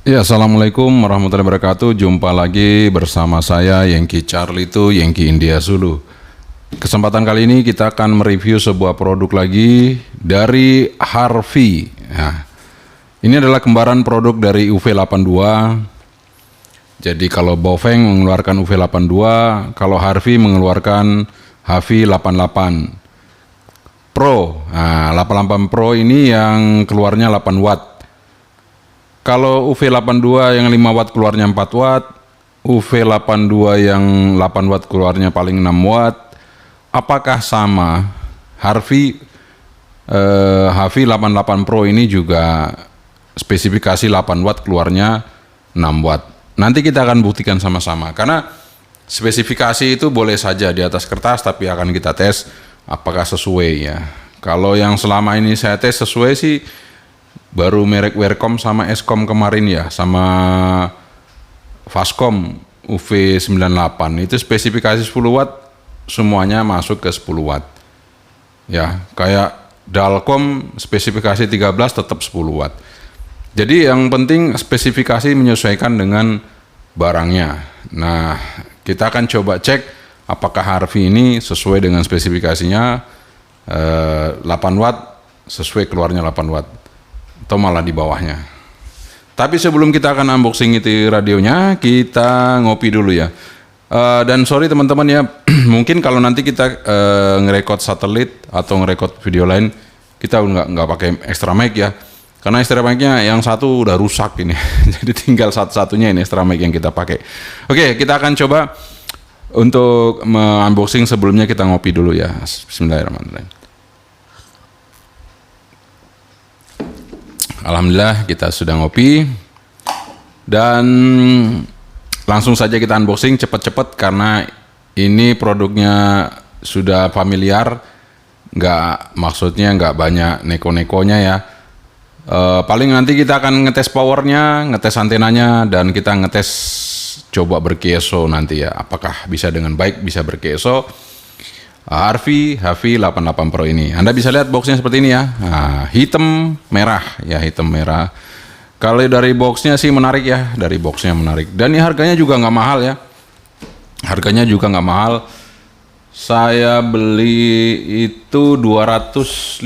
Ya, Assalamualaikum warahmatullahi wabarakatuh. Jumpa lagi bersama saya Yengki Charlie itu Yengki India Zulu. Kesempatan kali ini kita akan mereview sebuah produk lagi dari Harvey. Nah, ini adalah kembaran produk dari UV82. Jadi kalau Baofeng mengeluarkan UV82, kalau Harvey mengeluarkan HV88 Pro. Nah, 88 Pro ini yang keluarnya 8 watt. Kalau UV82 yang 5 watt keluarnya 4 watt, UV82 yang 8 watt keluarnya paling 6 watt. Apakah sama? HV88 Pro ini juga spesifikasi 8 watt keluarnya 6 watt. Nanti kita akan buktikan sama-sama, karena spesifikasi itu boleh saja di atas kertas, tapi akan kita tes apakah sesuai ya. Kalau yang selama ini saya tes sesuai sih baru merek Wercom sama Escom kemarin ya, sama Fastcom UV98 itu spesifikasi 10 watt semuanya masuk ke 10 watt ya. Kayak Dalcom spesifikasi 13 tetap 10 watt. Jadi yang penting spesifikasi menyesuaikan dengan barangnya. Nah, kita akan coba cek apakah Harvey ini sesuai dengan spesifikasinya 8 watt sesuai keluarnya 8 watt atau malah di bawahnya. Tapi sebelum kita akan unboxing itu radionya, kita ngopi dulu ya. Dan sorry teman-teman ya, mungkin kalau nanti kita ngerekod satelit atau ngerekod video lain, kita nggak pakai extra mic ya, karena extra mic-nya yang satu udah rusak ini. Jadi tinggal satu-satunya ini extra mic yang kita pakai. Oke, kita akan coba untuk unboxing. Sebelumnya kita ngopi dulu ya. Bismillahirrahmanirrahim. Alhamdulillah kita sudah ngopi dan langsung saja kita unboxing cepet-cepet karena ini produknya sudah familiar, maksudnya nggak banyak neko-nekonya ya. Paling nanti kita akan ngetes powernya, ngetes antenanya, dan kita ngetes coba berkeso nanti ya, apakah bisa dengan baik bisa berkeso Harvey HV88 Pro ini. Anda bisa lihat boxnya seperti ini ya. Nah, hitam merah ya, hitam merah. Kalau dari boxnya sih menarik ya, dari boxnya menarik. Dan ini harganya juga nggak mahal ya. Harganya juga nggak mahal. Saya beli itu 250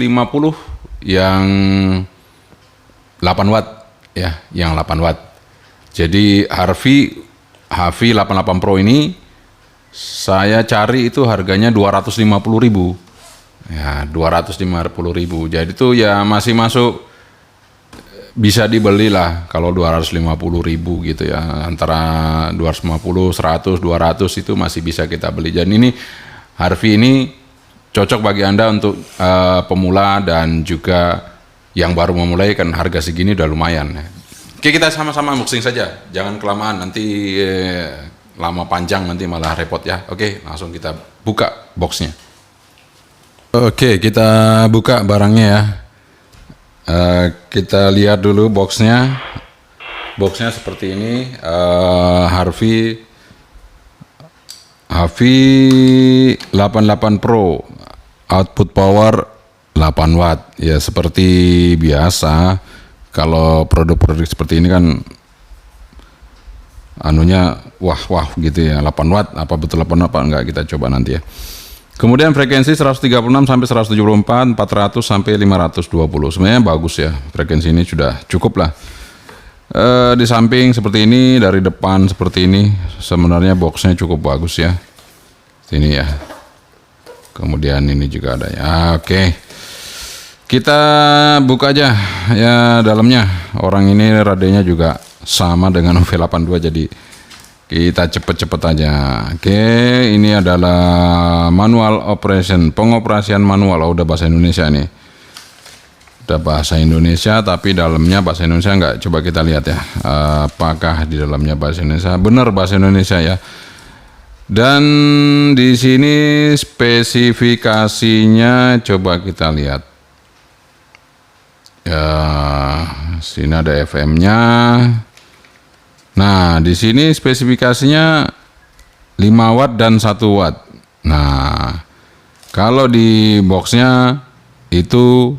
yang 8 watt ya, yang 8 watt. Jadi Harvey HV88 Pro ini saya cari itu harganya 250.000 ya, 250.000. Jadi itu ya masih masuk, bisa dibeli lah kalau 250.000 gitu ya, antara 250, 100, 200 itu masih bisa kita beli. Dan ini Harvey ini cocok bagi Anda untuk pemula dan juga yang baru memulai, kan harga segini udah lumayan. Oke, kita sama-sama unboxing saja, jangan kelamaan nanti lama panjang nanti malah repot ya. Oke, langsung kita buka boxnya. Oke, kita buka barangnya ya. Kita lihat dulu boxnya. Boxnya seperti ini. Harvey HV88 Pro, output power 8 watt ya, seperti biasa. Kalau produk-produk seperti ini kan anunya wah gitu ya, 8 watt, apa betul 8 watt apa enggak, kita coba nanti ya. Kemudian frekuensi 136 sampai 174, 400 sampai 520. Sebenarnya bagus ya, frekuensi ini sudah cukup lah. Di samping seperti ini, dari depan seperti ini, sebenarnya boxnya cukup bagus ya. Sini ya. Kemudian ini juga ada ya. Oke. Kita buka aja ya dalamnya. Orang ini radionya juga sama dengan UV82, jadi kita cepet-cepet aja. Oke, ini adalah manual operation, pengoperasian manual. Oh, udah bahasa Indonesia nih, udah bahasa Indonesia, tapi dalamnya bahasa Indonesia enggak. Coba kita lihat ya, apakah di dalamnya bahasa Indonesia. Bener bahasa Indonesia ya. Dan di sini spesifikasinya coba kita lihat ya. Sini ada FM-nya. Nah, di sini spesifikasinya 5 watt dan 1 watt. Nah, kalau di boxnya itu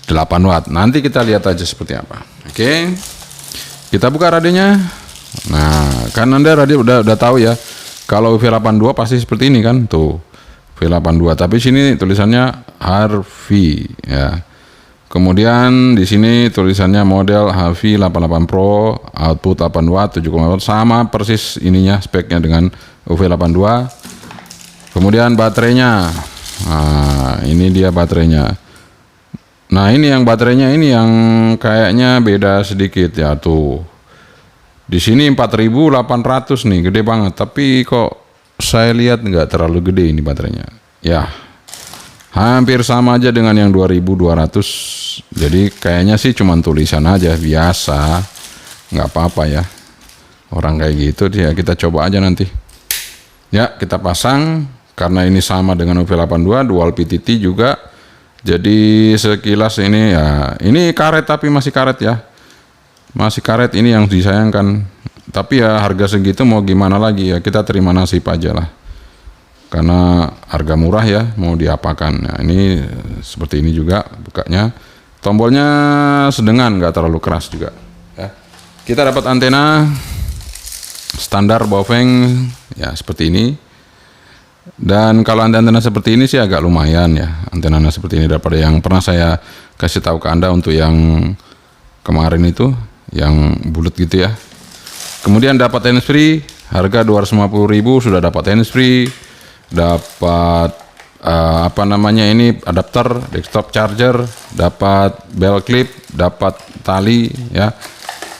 8 watt. Nanti kita lihat aja seperti apa. Oke. Kita buka radionya. Nah, kan Anda radio udah tahu ya. Kalau V82 pasti seperti ini kan, tuh V82. Tapi sini tulisannya Harvey ya. Kemudian di sini tulisannya model HV88 Pro, output 8 watt, 7,5 watt, sama persis ininya speknya dengan UV82. Kemudian baterainya. Nah, ini dia baterainya. Nah, ini yang baterainya ini yang kayaknya beda sedikit ya tuh. Di sini 4800 nih, gede banget. Tapi kok saya lihat nggak terlalu gede ini baterainya. Ya, hampir sama aja dengan yang 2200. Jadi kayaknya sih cuman tulisan aja biasa. Nggak apa-apa ya. Orang kayak gitu ya, kita coba aja nanti. Ya, kita pasang. Karena ini sama dengan UV82, dual PTT juga. Jadi sekilas ini ya, ini karet tapi masih karet ya. Masih karet, ini yang disayangkan. Tapi ya harga segitu mau gimana lagi ya, kita terima nasib aja lah. Karena harga murah ya, mau diapakan. Nah, ini seperti ini juga bukanya. Tombolnya sedengan, nggak terlalu keras juga. Ya. Kita dapat antena standar Baofeng ya seperti ini. Dan kalau antena seperti ini sih agak lumayan ya, antena seperti ini daripada yang pernah saya kasih tahu ke Anda untuk yang kemarin itu, yang bulat gitu ya. Kemudian dapat handsfree, harga 250.000 sudah dapat handsfree, dapat apa namanya ini adapter, desktop charger, dapat bell clip, dapat tali ya.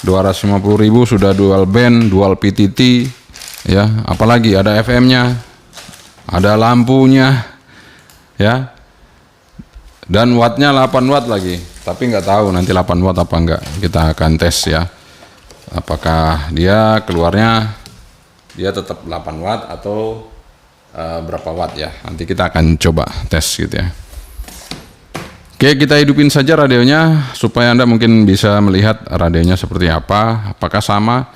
250.000 sudah dual band, dual PTT ya, apalagi ada FM-nya. Ada lampunya ya, dan wattnya 8 watt lagi, tapi nggak tahu nanti 8 watt apa enggak. Kita akan tes ya, apakah dia keluarnya dia tetap 8 watt atau berapa watt ya, nanti kita akan coba tes gitu ya. Oke, kita hidupin saja radionya supaya Anda mungkin bisa melihat radionya seperti apa, apakah sama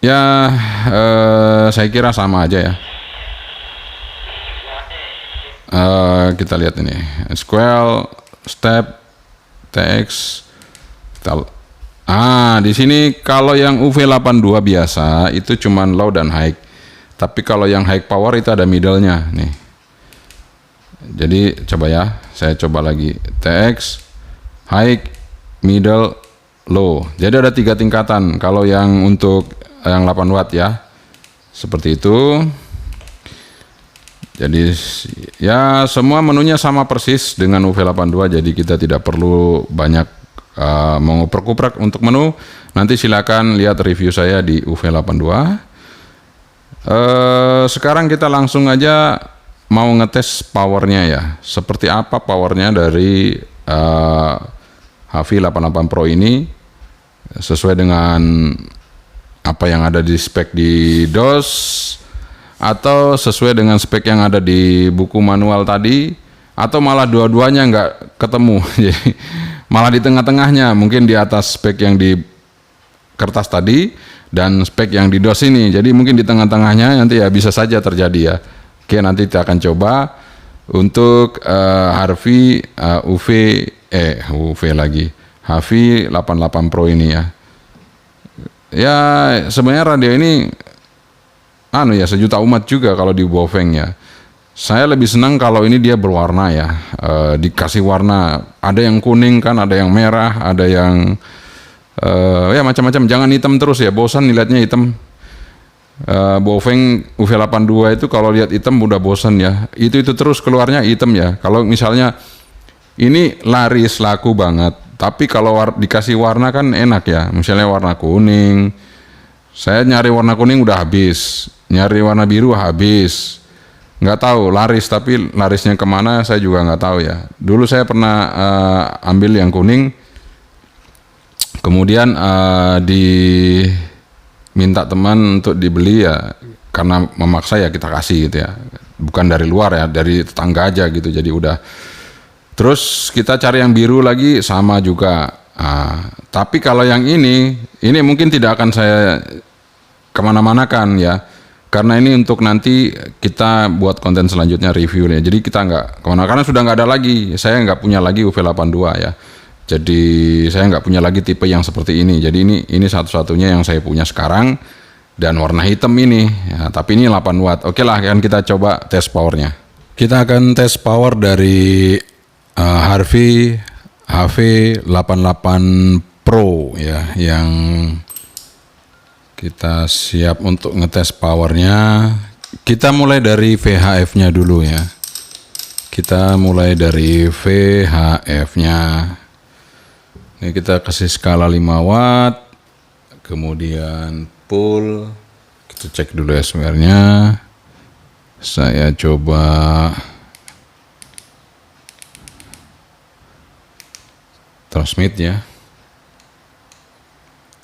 ya. Saya kira sama aja ya. Kita lihat ini Squall, Step, TX. Di sini kalau yang UV82 biasa itu cuman low dan high. Tapi kalau yang high power itu ada middle-nya nih. Jadi coba ya, saya coba lagi TX, high, middle, low. Jadi ada 3 tingkatan kalau yang untuk yang 8 watt ya. Seperti itu. Jadi ya semua menunya sama persis dengan UV82, jadi kita tidak perlu banyak menguper-kuprek untuk menu. Nanti silakan lihat review saya di UV82. Sekarang kita langsung aja mau ngetes powernya ya, seperti apa powernya dari HV88 Pro ini sesuai dengan apa yang ada di spek di DOS atau sesuai dengan spek yang ada di buku manual tadi, atau malah dua-duanya nggak ketemu. Jadi malah di tengah-tengahnya, mungkin di atas spek yang di kertas tadi dan spek yang di DOS ini. Jadi mungkin di tengah-tengahnya nanti ya bisa saja terjadi ya. Oke, nanti kita akan coba untuk Harvey UV lagi HV88 Pro ini ya. Ya sebenarnya radio ini sejuta umat juga kalau di Baofeng ya. Saya lebih senang kalau ini dia berwarna ya, dikasih warna. Ada yang kuning kan, ada yang merah, ada yang ya macam-macam. Jangan hitam terus ya, bosan dilihatnya hitam. Baofeng UV82 itu kalau lihat hitam udah bosan ya. Itu terus keluarnya hitam ya. Kalau misalnya ini laris laku banget, tapi kalau dikasih warna kan enak ya. Misalnya warna kuning, saya nyari warna kuning udah habis, nyari warna biru habis, nggak tahu laris, tapi larisnya kemana saya juga nggak tahu ya. Dulu saya pernah ambil yang kuning, kemudian diminta teman untuk dibeli ya, karena memaksa ya kita kasih gitu ya, bukan dari luar ya, dari tetangga aja gitu. Jadi udah, terus kita cari yang biru lagi sama juga. Tapi kalau yang ini mungkin tidak akan saya kemana-mana kan ya, karena ini untuk nanti kita buat konten selanjutnya reviewnya. Jadi kita nggak kemana, karena sudah nggak ada lagi, saya nggak punya lagi UV82 ya. Jadi saya nggak punya lagi tipe yang seperti ini. Jadi ini satu-satunya yang saya punya sekarang dan warna hitam ini. Ya, tapi ini 8 watt. Oke lah, kan kita coba tes powernya. Kita akan tes power dari Harvey HV88 Pro ya, yang kita siap untuk ngetes powernya. Kita mulai dari VHF-nya dulu ya. Kita mulai dari VHF-nya. Ini kita kasih skala 5 watt. Kemudian full. Kita cek dulu SWR-nya. Saya coba transmit ya.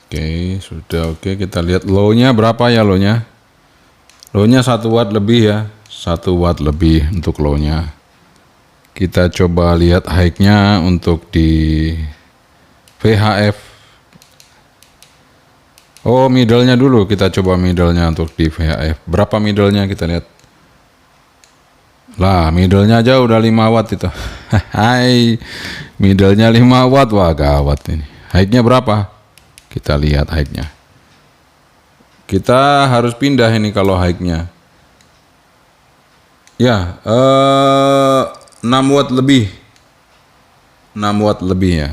Oke, sudah oke. Kita lihat low-nya berapa ya low-nya. Low-nya 1 watt lebih ya. 1 watt lebih untuk low-nya. Kita coba lihat high-nya untuk di VHF. Oh, middle-nya dulu. Kita coba middle-nya untuk di VHF. Berapa middle-nya kita lihat. Lah, middle-nya aja udah 5 watt itu. Hai, middle-nya 5 watt. Wah, gawat ini. High-nya berapa? Kita lihat high-nya. Kita harus pindah ini kalau high-nya. Ya, 6 watt lebih. 6 watt lebih ya.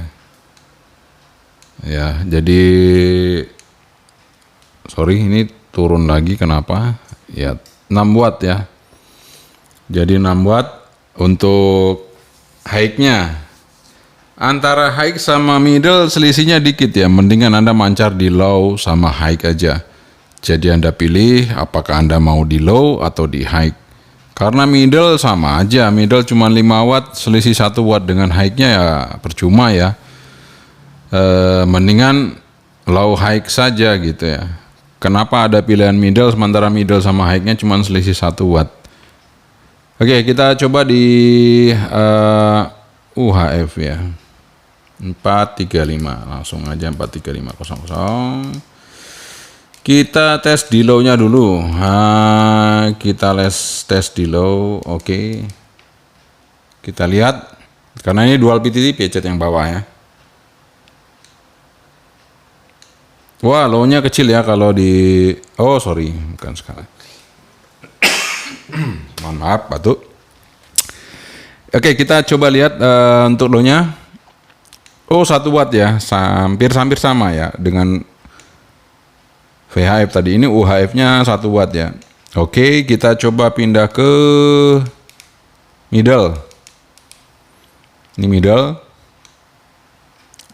Ya, jadi sorry ini turun lagi kenapa? Ya, 6 watt ya. Jadi 6 watt untuk high-nya. Antara high sama middle selisihnya dikit ya. Mendingan Anda mancar di low sama high aja. Jadi Anda pilih apakah Anda mau di low atau di high. Karena middle sama aja. Middle cuma 5 watt, selisih 1 watt dengan high-nya ya percuma ya. Mendingan low high saja gitu ya. Kenapa ada pilihan middle sementara middle sama high-nya cuma selisih 1 watt. Oke, kita coba di UHF ya. 435, langsung aja 43500. Kita tes di low-nya dulu. Kita tes di low, oke. Kita lihat, karena ini dual PTT pencet yang bawah ya. Wah, low-nya kecil ya kalau di, oh sorry, bukan sekarang. Mohon maaf, batuk. Oke, kita coba lihat untuk low-nya. Oh, 1 watt ya, hampir sama ya dengan VHF tadi. Ini UHF-nya 1 watt ya. Oke, kita coba pindah ke middle. Ini middle.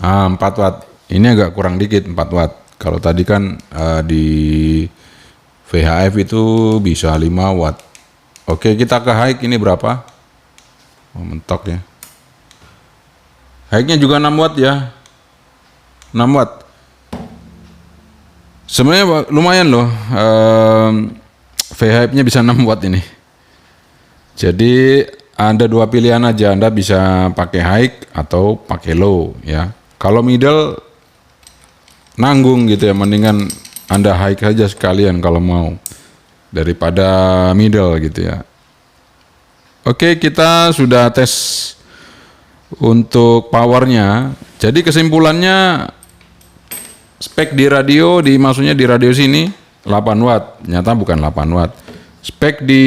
4 watt. Ini agak kurang dikit 4 watt. Kalau tadi kan di VHF itu bisa 5 watt. Oke, kita ke high ini berapa? Oh, mentok ya. High-nya juga 6 watt ya. 6 watt. Sebenarnya lumayan loh. VHF-nya bisa 6 watt ini. Jadi Anda dua pilihan aja. Anda bisa pakai high atau pakai low ya. Kalau middle nanggung gitu ya. Mendingan Anda high aja sekalian kalau mau. Daripada middle gitu ya. Oke, kita sudah tes untuk powernya. Jadi kesimpulannya spek di radio, maksudnya di radio sini 8 watt. Nyata bukan 8 watt. Spek di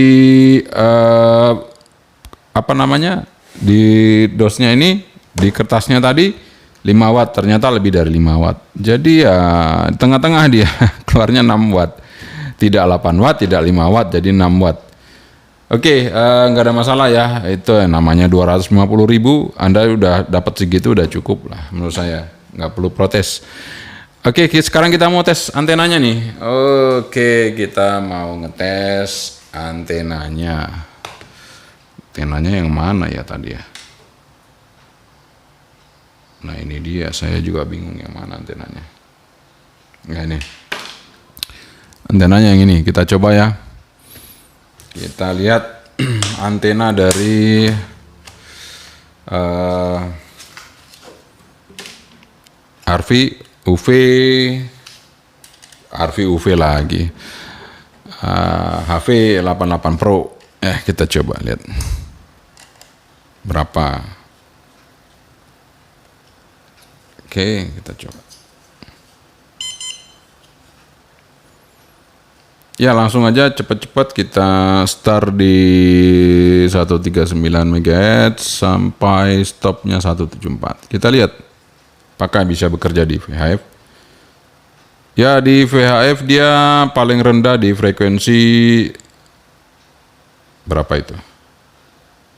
apa namanya? Di dosnya ini, di kertasnya tadi 5 watt. Ternyata lebih dari 5 watt. Jadi ya tengah-tengah dia keluarnya 6 watt. Tidak 8 watt, tidak 5 watt, jadi 6 watt. Oke, nggak ada masalah ya. Itu namanya 250.000. Anda udah dapat segitu udah cukup lah menurut saya. Nggak perlu protes. Oke, sekarang kita mau tes antenanya nih. Oke, kita mau ngetes antenanya. Antenanya yang mana ya tadi ya? Nah ini dia, saya juga bingung yang mana antenanya. Nah ini. Antenanya yang ini, kita coba ya. Kita lihat antena dari RV UV lagi. HV88 Pro. Kita coba lihat. Berapa? Oke, kita coba. Ya, langsung aja cepet-cepet kita start di 139 MHz sampai stopnya 174. Kita lihat apakah bisa bekerja di VHF. Ya, di VHF dia paling rendah di frekuensi berapa itu?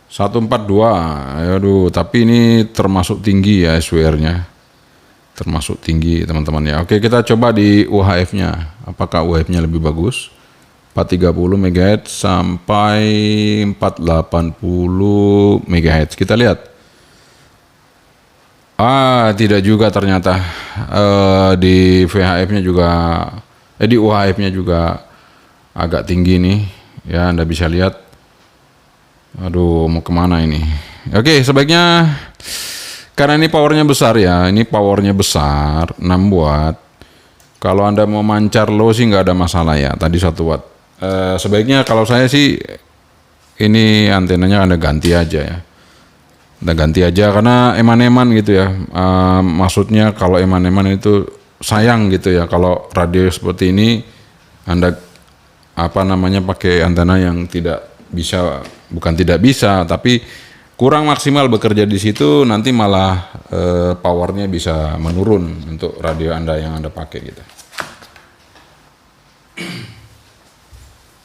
142. Aduh, tapi ini termasuk tinggi ya SWR-nya. Termasuk tinggi teman-teman ya. Oke, kita coba di UHF-nya. Apakah UHF-nya lebih bagus? 430 MHz sampai 480 MHz. Kita lihat. Tidak juga ternyata. Di VHF-nya juga di UHF-nya juga agak tinggi nih. Ya, Anda bisa lihat. Aduh, mau kemana ini? Oke, sebaiknya karena ini powernya besar ya, ini powernya besar, 6 watt. Kalau Anda mau mancar low sih nggak ada masalah ya, tadi 1 watt. Sebaiknya kalau saya sih, ini antenanya Anda ganti aja ya. Anda ganti aja karena eman-eman gitu ya. Maksudnya kalau eman-eman itu sayang gitu ya, kalau radio seperti ini Anda pakai antena yang tidak bisa, bukan tidak bisa, tapi kurang maksimal bekerja di situ, nanti malah powernya bisa menurun untuk radio Anda yang Anda pakai gitu.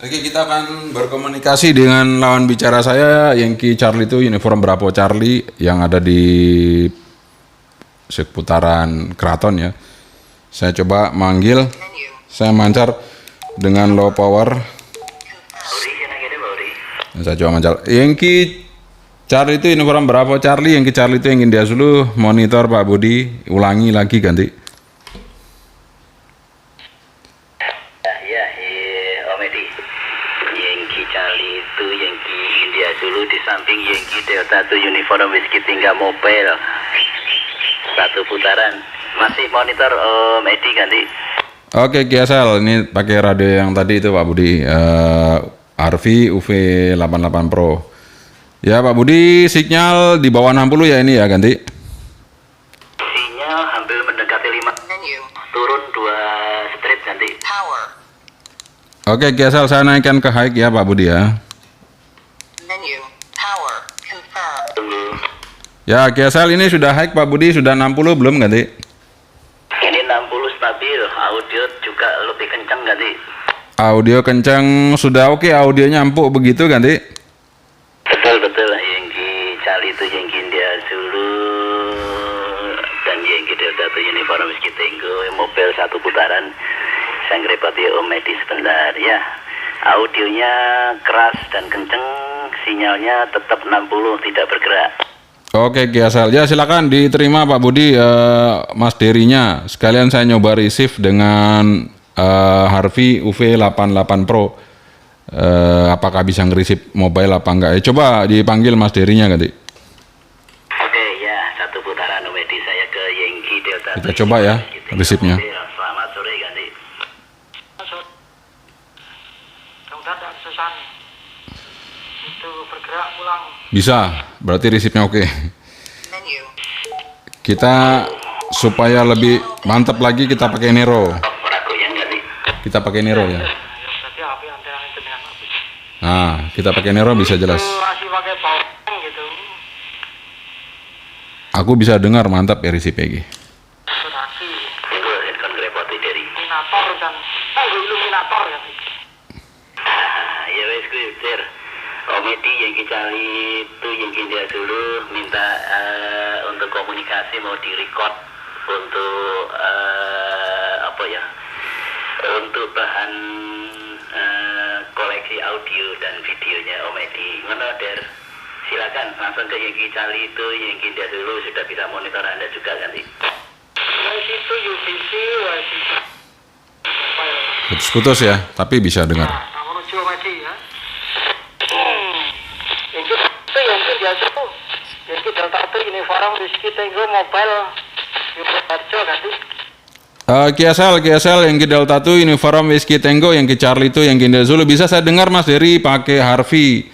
Oke, kita akan berkomunikasi dengan lawan bicara saya, Yankee Charlie itu Uniform Bravo Charlie yang ada di seputaran Keraton ya. Saya coba manggil, saya mancar dengan low power. Saya coba mancar Yankee Charlie itu Uniform Bravo Charlie, Yankee Charlie itu yang India Zulu, monitor Pak Budi, ulangi lagi ganti. Ya, Om Edi. Yankee Charlie itu Yankee India Zulu di samping Yankee Delta itu Uniform Whiskey tinggal mobile. Satu putaran. Masih monitor Om Edi ganti. Oke, Kiasel, ini pakai radio yang tadi itu Pak Budi, RV UV88 Pro. Ya Pak Budi, sinyal di bawah 60 ya ini ya ganti. Sinyal hampir mendekati 5. Turun 2 strip ganti. Power. Oke, Kiasel saya naikkan ke high ya Pak Budi ya. Menu. Power. Confirm. Tunggu. Ya, Kiasel ini sudah high Pak Budi, sudah 60 belum ganti? Ini 60 stabil, audio juga lebih kencang ganti. Audio kencang sudah oke, audionya empuk begitu ganti. Betul Yankee Charlie itu Yankee India Zulu dan Yankee Delta itu Uniform Whiskey Tango mobil satu putaran. Saya ngerepoti Om Edi sebentar ya. Audionya keras dan kenceng, sinyalnya tetap 60 tidak bergerak. Oke, Kiasel ya silakan diterima Pak Budi, Mas Derinya. Sekalian saya nyoba receive dengan Harvey UV88 Pro. Apakah bisa ngerisip mobile apa enggak? Coba dipanggil Mas Derinya ganti. Oke ya, satu putaran Om Edi, saya ke Yankee Delta. Kita coba ya resipnya. Selamat sore ganti. Kemudian sesan itu bergerak pulang. Bisa, berarti resipnya oke. Menu. Kita supaya lebih mantap lagi kita pakai Nero. Peragoyan ganti. Kita pakai Nero ya. Berarti HP antena itu dengan habis. Nah, kita pakai Nero bisa jelas. Itu masih pakai power gitu. Aku bisa dengar mantap ya resipnya iki. Berarti Tunggu, kan ngerepoti dari. iluminator dan iluminator ya. Ya wes clear. Om Edi Yankee Charlie itu Yankee India dulu minta untuk komunikasi mau direcord untuk untuk bahan koleksi audio dan videonya Om Edi. Mana Der? Silakan langsung ke Yankee Charlie itu Yankee India dulu, sudah bisa monitor Anda juga ganti. Itu UVC, YCC. Putus-putus ya, tapi bisa dengar. Nah, menuju masih ya. Yankee biasa tuh. Yankee Delta itu Uniform Whiskey Tango Mobile. Harjo ganti. Kiasel Yankee Delta itu Uniform Whiskey Tango, Yankee Charlie itu Yankee India Zulu. Bisa saya dengar Mas Dery pakai Harvey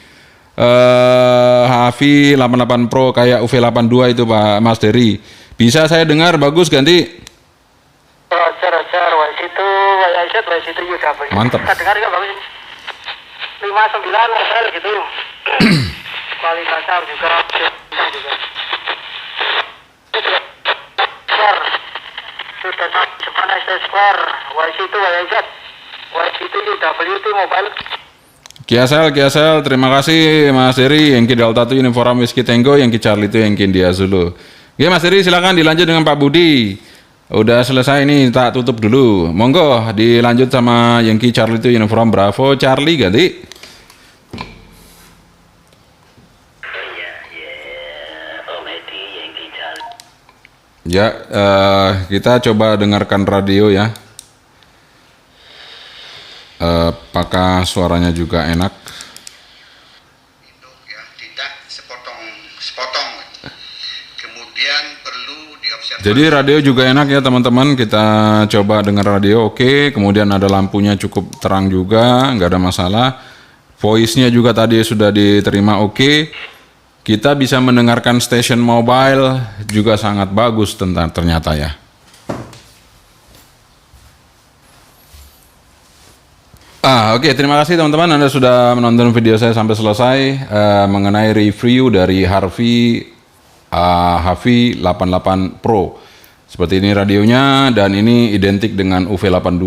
HV88 Pro kayak UV82 itu Pak Mas Dery. Bisa saya dengar, bagus ganti. Roger, situ, YZ, situ UW. Mantap. Kita dengar nggak bagus? 59 mobile gitu. Kualitasnya juga. Sudah depan SD Square, situ YZ, situ UW mobile. Kiasel, terima kasih Mas Dery, Yankee Delta 1 Uniform Whiskey Tango, Yankee Charlie itu Yankee India Zulu. Oke Mas Dery, silakan dilanjut dengan Pak Budi. Udah selesai ini, tak tutup dulu. Monggo dilanjut sama Yankee Charlie itu Uniform Bravo Charlie ganti. Om Edi Yankee Charlie. Ya, kita coba dengarkan radio ya. Apakah suaranya juga enak? Ya, tidak sepotong. Kemudian perlu diobservasi. Jadi radio juga enak ya teman-teman. Kita coba dengar radio, oke. Kemudian ada lampunya cukup terang juga, nggak ada masalah. Voice-nya juga tadi sudah diterima, oke. Kita bisa mendengarkan station mobile juga sangat bagus ternyata ya. Oke, terima kasih teman-teman Anda sudah menonton video saya sampai selesai mengenai review dari Harvey HV88 Pro. Seperti ini radionya dan ini identik dengan UV82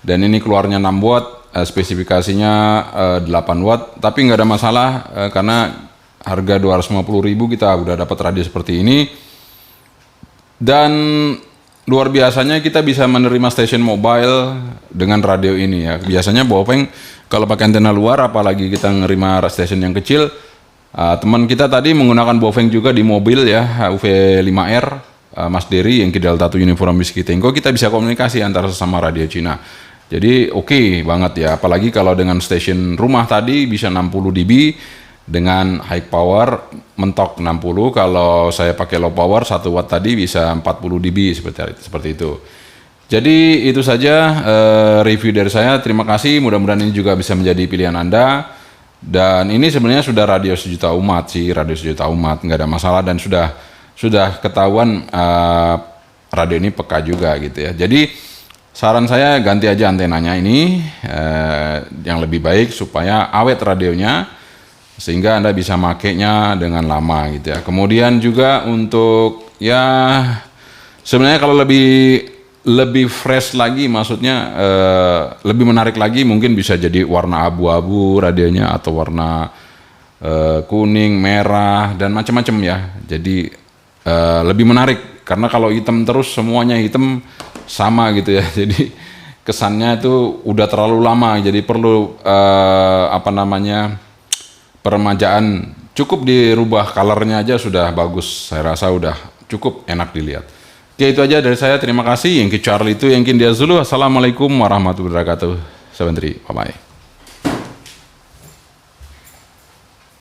dan ini keluarnya 6 watt, spesifikasinya 8 watt, tapi nggak ada masalah karena harga 250.000 kita udah dapat radio seperti ini. Dan luar biasanya kita bisa menerima station mobile dengan radio ini ya. Biasanya Bopeng kalau pakai antena luar, apalagi kita nerima station yang kecil, teman kita tadi menggunakan Bopeng juga di mobil ya, UV5R, Mas Dery yang Delta 1 Uniform Whiskey Tango, kita bisa komunikasi antara sesama radio Cina. Jadi oke banget ya, apalagi kalau dengan station rumah tadi bisa 60 dB dengan high power mentok 60, kalau saya pakai low power 1 watt tadi bisa 40 dB seperti itu. Jadi itu saja review dari saya. Terima kasih, mudah-mudahan ini juga bisa menjadi pilihan Anda. Dan ini sebenarnya sudah radio sejuta umat sih, radio sejuta umat, nggak ada masalah dan sudah ketahuan radio ini peka juga gitu ya. Jadi saran saya ganti aja antenanya ini yang lebih baik supaya awet radionya, sehingga Anda bisa makainya dengan lama gitu ya. Kemudian juga untuk ya sebenarnya kalau lebih fresh lagi, maksudnya lebih menarik lagi, mungkin bisa jadi warna abu-abu radionya atau warna kuning, merah dan macam-macam ya. Jadi lebih menarik karena kalau hitam terus semuanya hitam sama gitu ya. Jadi kesannya itu udah terlalu lama. Jadi perlu peremajaan, cukup dirubah colornya aja sudah bagus, saya rasa udah cukup enak dilihat. Oke, itu aja dari saya, terima kasih. Yankee Charlie itu Yankee India Zulu. Assalamualaikum warahmatullahi wabarakatuh. Bye bye.